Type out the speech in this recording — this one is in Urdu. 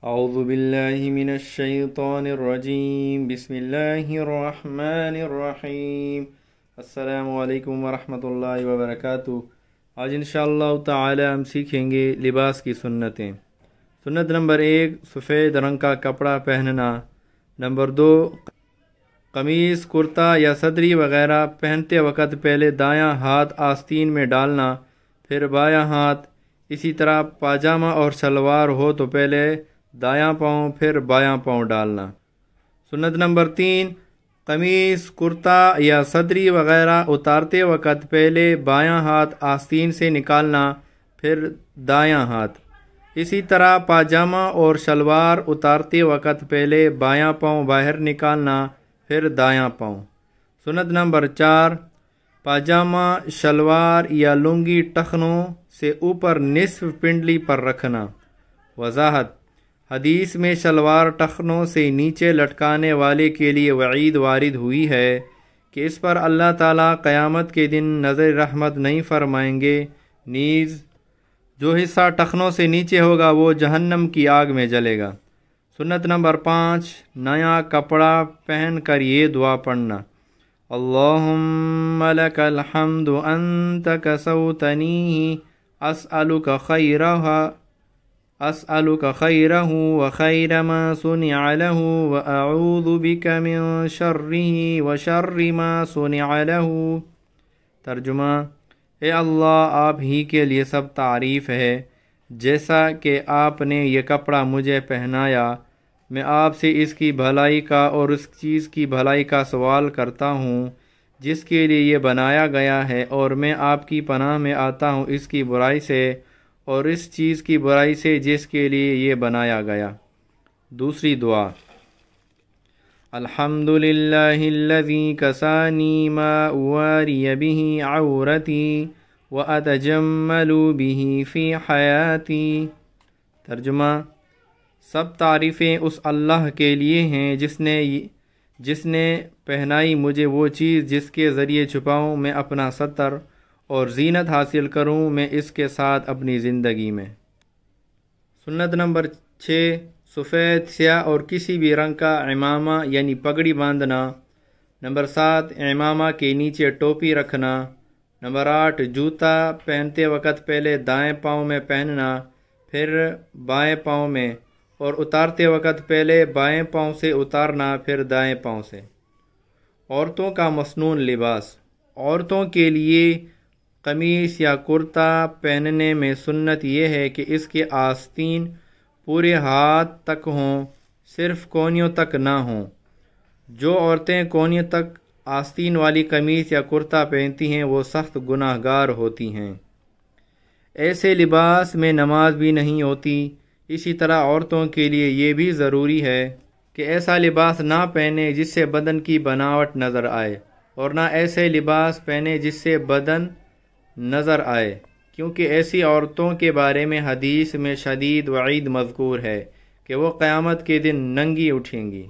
اعوذ باللہ من الشیطان الرجیم بسم اللہ الرحمن الرحیم۔ السلام علیکم ورحمۃ اللہ وبرکاتہ۔ آج انشاءاللہ تعالی ہم سیکھیں گے لباس کی سنتیں۔ سنت نمبر 1، سفید رنگ کا کپڑا پہننا۔ نمبر 2، قمیص، کرتا یا صدری وغیرہ پہنتے وقت پہلے دایاں ہاتھ آستین میں ڈالنا، پھر بایاں ہاتھ۔ اسی طرح پاجامہ اور شلوار ہو تو پہلے دایاں پاؤں پھر بایاں پاؤں ڈالنا۔ سنت نمبر 3، قمیص، کرتا یا صدری وغیرہ اتارتے وقت پہلے بایاں ہاتھ آستین سے نکالنا، پھر دایاں ہاتھ۔ اسی طرح پاجامہ اور شلوار اتارتے وقت پہلے بایاں پاؤں باہر نکالنا، پھر دایاں پاؤں۔ سنت نمبر 4، پاجامہ، شلوار یا لنگی ٹخنوں سے اوپر نصف پنڈلی پر رکھنا۔ وضاحت: حدیث میں شلوار ٹخنوں سے نیچے لٹکانے والے کے لیے وعید وارد ہوئی ہے کہ اس پر اللہ تعالیٰ قیامت کے دن نظر رحمت نہیں فرمائیں گے، نیز جو حصہ ٹخنوں سے نیچے ہوگا وہ جہنم کی آگ میں جلے گا۔ سنت نمبر 5، نیا کپڑا پہن کر یہ دعا پڑھنا: اللہم لک الحمد انت کسوتنی اسألک خیرہ وخیر ما صنع له واعوذ بک من شرہ وشر ما صنع له۔ ترجمہ: اے اللہ، آپ ہی کے لیے سب تعریف ہے، جیسا کہ آپ نے یہ کپڑا مجھے پہنایا، میں آپ سے اس کی بھلائی کا اور اس چیز کی بھلائی کا سوال کرتا ہوں جس کے لیے یہ بنایا گیا ہے، اور میں آپ کی پناہ میں آتا ہوں اس کی برائی سے اور اس چیز کی برائی سے جس کے لیے یہ بنایا گیا۔ دوسری دعا: الحمد للہ الذی کسانی ما اواری بہ عورتی واتجمل بہ فی حیاتی۔ ترجمہ: سب تعریفیں اس اللہ کے لیے ہیں جس نے پہنائی مجھے وہ چیز جس کے ذریعے چھپاؤں میں اپنا ستر اور زینت حاصل کروں میں اس کے ساتھ اپنی زندگی میں۔ سنت نمبر 6، سفید، سیاہ اور کسی بھی رنگ کا عمامہ یعنی پگڑی باندھنا۔ نمبر 7، عمامہ کے نیچے ٹوپی رکھنا۔ نمبر 8، جوتا پہنتے وقت پہلے دائیں پاؤں میں پہننا، پھر بائیں پاؤں میں، اور اتارتے وقت پہلے بائیں پاؤں سے اتارنا، پھر دائیں پاؤں سے۔ عورتوں کا مصنون لباس۔ عورتوں کے لیے قمیص یا کرتا پہننے میں سنت یہ ہے کہ اس کے آستین پورے ہاتھ تک ہوں، صرف کونیوں تک نہ ہوں۔ جو عورتیں کونیوں تک آستین والی قمیص یا کرتا پہنتی ہیں وہ سخت گناہ گار ہوتی ہیں۔ ایسے لباس میں نماز بھی نہیں ہوتی۔ اسی طرح عورتوں کے لیے یہ بھی ضروری ہے کہ ایسا لباس نہ پہنے جس سے بدن کی بناوٹ نظر آئے، اور نہ ایسے لباس پہنے جس سے بدن نظر آئے، کیونکہ ایسی عورتوں کے بارے میں حدیث میں شدید وعید مذکور ہے کہ وہ قیامت کے دن ننگی اٹھیں گی۔